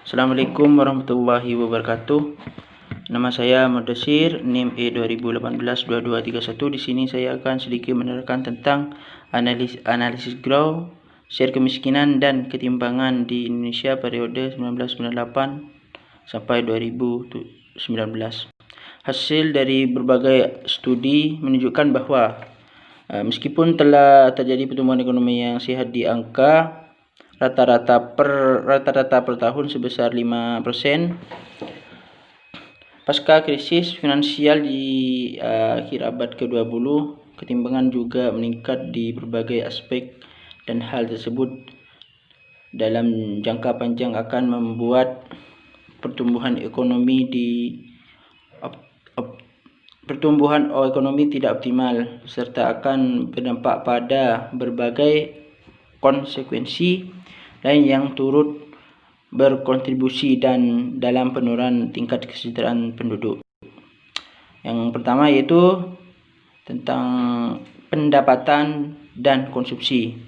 Assalamualaikum warahmatullahi wabarakatuh. Nama saya Mudasir, NIM E2018-2231. Di sini saya akan sedikit menerangkan tentang analisis growth, share kemiskinan dan ketimpangan di Indonesia periode 1998 sampai 2019. Hasil dari berbagai studi menunjukkan bahwa meskipun telah terjadi pertumbuhan ekonomi yang sehat di angka rata-rata per tahun sebesar 5%, pasca krisis finansial di akhir abad ke-20, ketimpangan juga meningkat di berbagai aspek, dan hal tersebut dalam jangka panjang akan membuat pertumbuhan ekonomi tidak optimal, serta akan berdampak pada berbagai konsekuensi lain yang turut berkontribusi dalam penurunan tingkat kesejahteraan penduduk. Yang pertama yaitu tentang pendapatan dan konsumsi.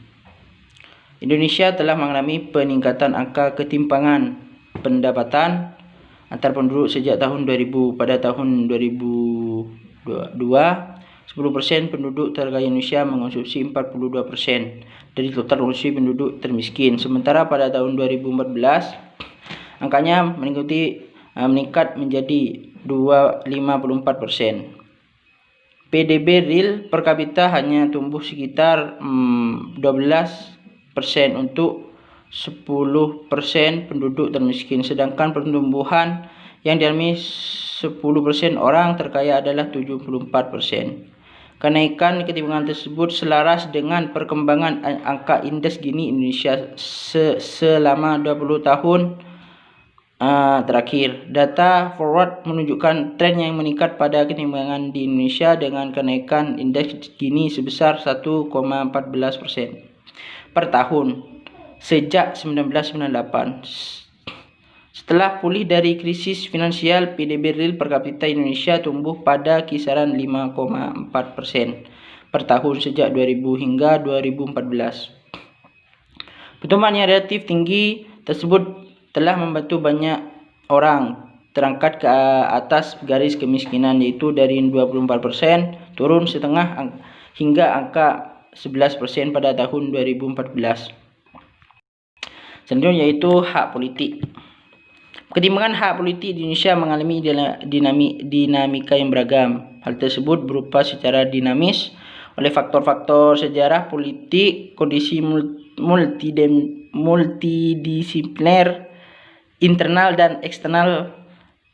Indonesia telah mengalami peningkatan angka ketimpangan pendapatan antar penduduk sejak tahun 2000. Pada tahun 2002, 10% penduduk terkaya Indonesia mengonsumsi 42% dari total konsumsi penduduk termiskin. Sementara pada tahun 2014, angkanya meningkat menjadi 54%. PDB real per kapita hanya tumbuh sekitar 12% untuk 10% penduduk termiskin, sedangkan pertumbuhan yang dialami 10% orang terkaya adalah 74%. Kenaikan ketimpangan tersebut selaras dengan perkembangan angka indeks Gini Indonesia selama 20 tahun terakhir. Data forward menunjukkan tren yang meningkat pada ketimpangan di Indonesia dengan kenaikan indeks Gini sebesar 1,14% per tahun sejak 1998. Setelah pulih dari krisis finansial, PDB real per kapita Indonesia tumbuh pada kisaran 5,4% per tahun sejak 2000 hingga 2014. Pertumbuhan yang relatif tinggi tersebut telah membantu banyak orang terangkat ke atas garis kemiskinan, yaitu dari 24% turun setengah hingga angka 11% pada tahun 2014. Selanjutnya yaitu hak politik. Ketimpangan hak politik di Indonesia mengalami dinamika yang beragam. Hal tersebut berupa secara dinamis oleh faktor-faktor sejarah politik, kondisi multidisipliner, internal dan eksternal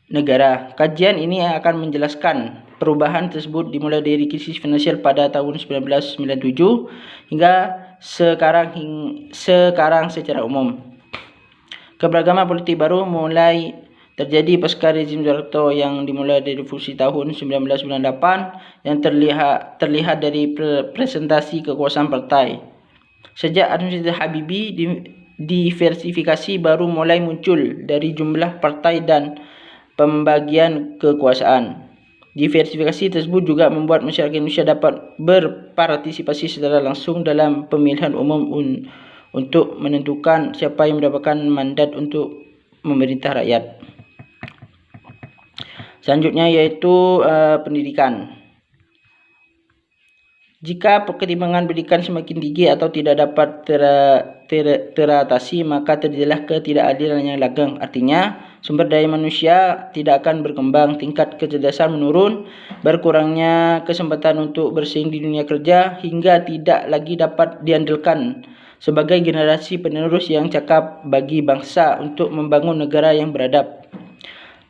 negara. Kajian ini akan menjelaskan perubahan tersebut dimulai dari krisis finansial pada tahun 1997 hingga sekarang secara umum. Keberagaman politik baru mulai terjadi pasca rezim Soeharto yang dimulai dari revolusi tahun 1998 yang terlihat dari presentasi kekuasaan partai. Sejak administrasi Habibie, diversifikasi baru mulai muncul dari jumlah partai dan pembagian kekuasaan. Diversifikasi tersebut juga membuat masyarakat Indonesia dapat berpartisipasi secara langsung dalam pemilihan umum untuk menentukan siapa yang mendapatkan mandat untuk memerintah rakyat. Selanjutnya yaitu pendidikan. Jika ketimpangan pendidikan semakin tinggi atau tidak dapat teratasi, maka terjadilah ketidakadilan yang langgeng. Artinya, sumber daya manusia tidak akan berkembang, tingkat kecerdasan menurun, berkurangnya kesempatan untuk bersaing di dunia kerja, hingga tidak lagi dapat diandalkan sebagai generasi penerus yang cakap bagi bangsa untuk membangun negara yang beradab.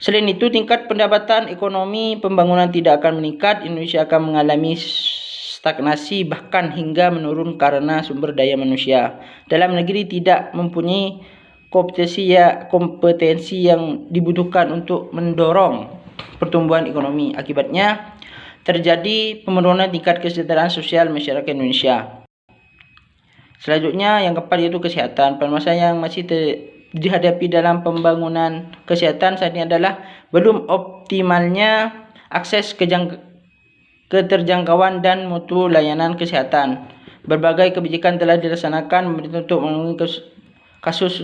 Selain itu, tingkat pendapatan ekonomi pembangunan tidak akan meningkat. Indonesia akan mengalami stagnasi bahkan hingga menurun karena sumber daya manusia dalam negeri tidak mempunyai kompetensi yang dibutuhkan untuk mendorong pertumbuhan ekonomi. Akibatnya terjadi penurunan tingkat kesejahteraan sosial masyarakat Indonesia. Selanjutnya yang keempat yaitu kesehatan. Permasalahan yang masih dihadapi dalam pembangunan kesehatan saat ini adalah belum optimalnya akses keterjangkauan dan mutu layanan kesehatan. Berbagai kebijakan telah dilaksanakan untuk menangani kasus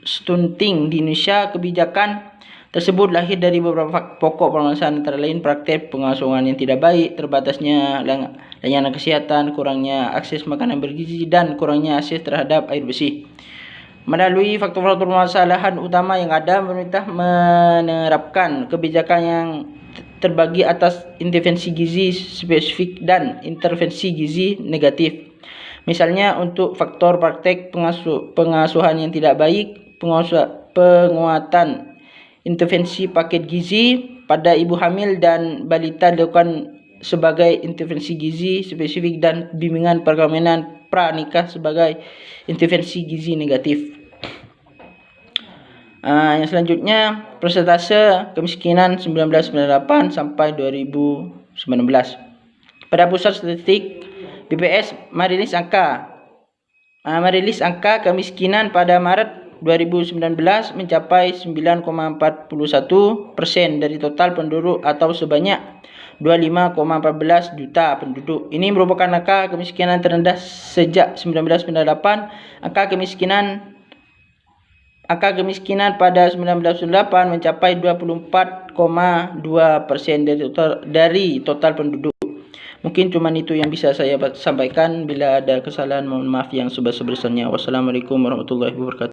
stunting di Indonesia. Kebijakan tersebut lahir dari beberapa pokok permasalahan, antara lain praktek pengasuhan yang tidak baik, terbatasnya layanan kesehatan, kurangnya akses makanan bergizi, dan kurangnya akses terhadap air bersih. Melalui faktor-faktor permasalahan utama yang ada, pemerintah menerapkan kebijakan yang terbagi atas intervensi gizi spesifik dan intervensi gizi negatif. Misalnya untuk faktor praktek pengasuhan yang tidak baik, penguatan intervensi paket gizi pada ibu hamil dan balita dilakukan sebagai intervensi gizi spesifik, dan bimbingan perkawinan pranikah sebagai intervensi gizi negatif. Yang selanjutnya, persentase kemiskinan 1998 sampai 2019. Pada Pusat Statistik BPS merilis angka kemiskinan pada Maret 2019 mencapai 9,41% dari total penduduk atau sebanyak 25,14 juta penduduk. Ini merupakan angka kemiskinan terendah sejak 1998. Angka kemiskinan pada 1998 mencapai 24,2% dari total penduduk. Mungkin cuma itu yang bisa saya sampaikan. Bila ada kesalahan, mohon maaf yang sebesar-besarnya. Wassalamualaikum warahmatullahi wabarakatuh.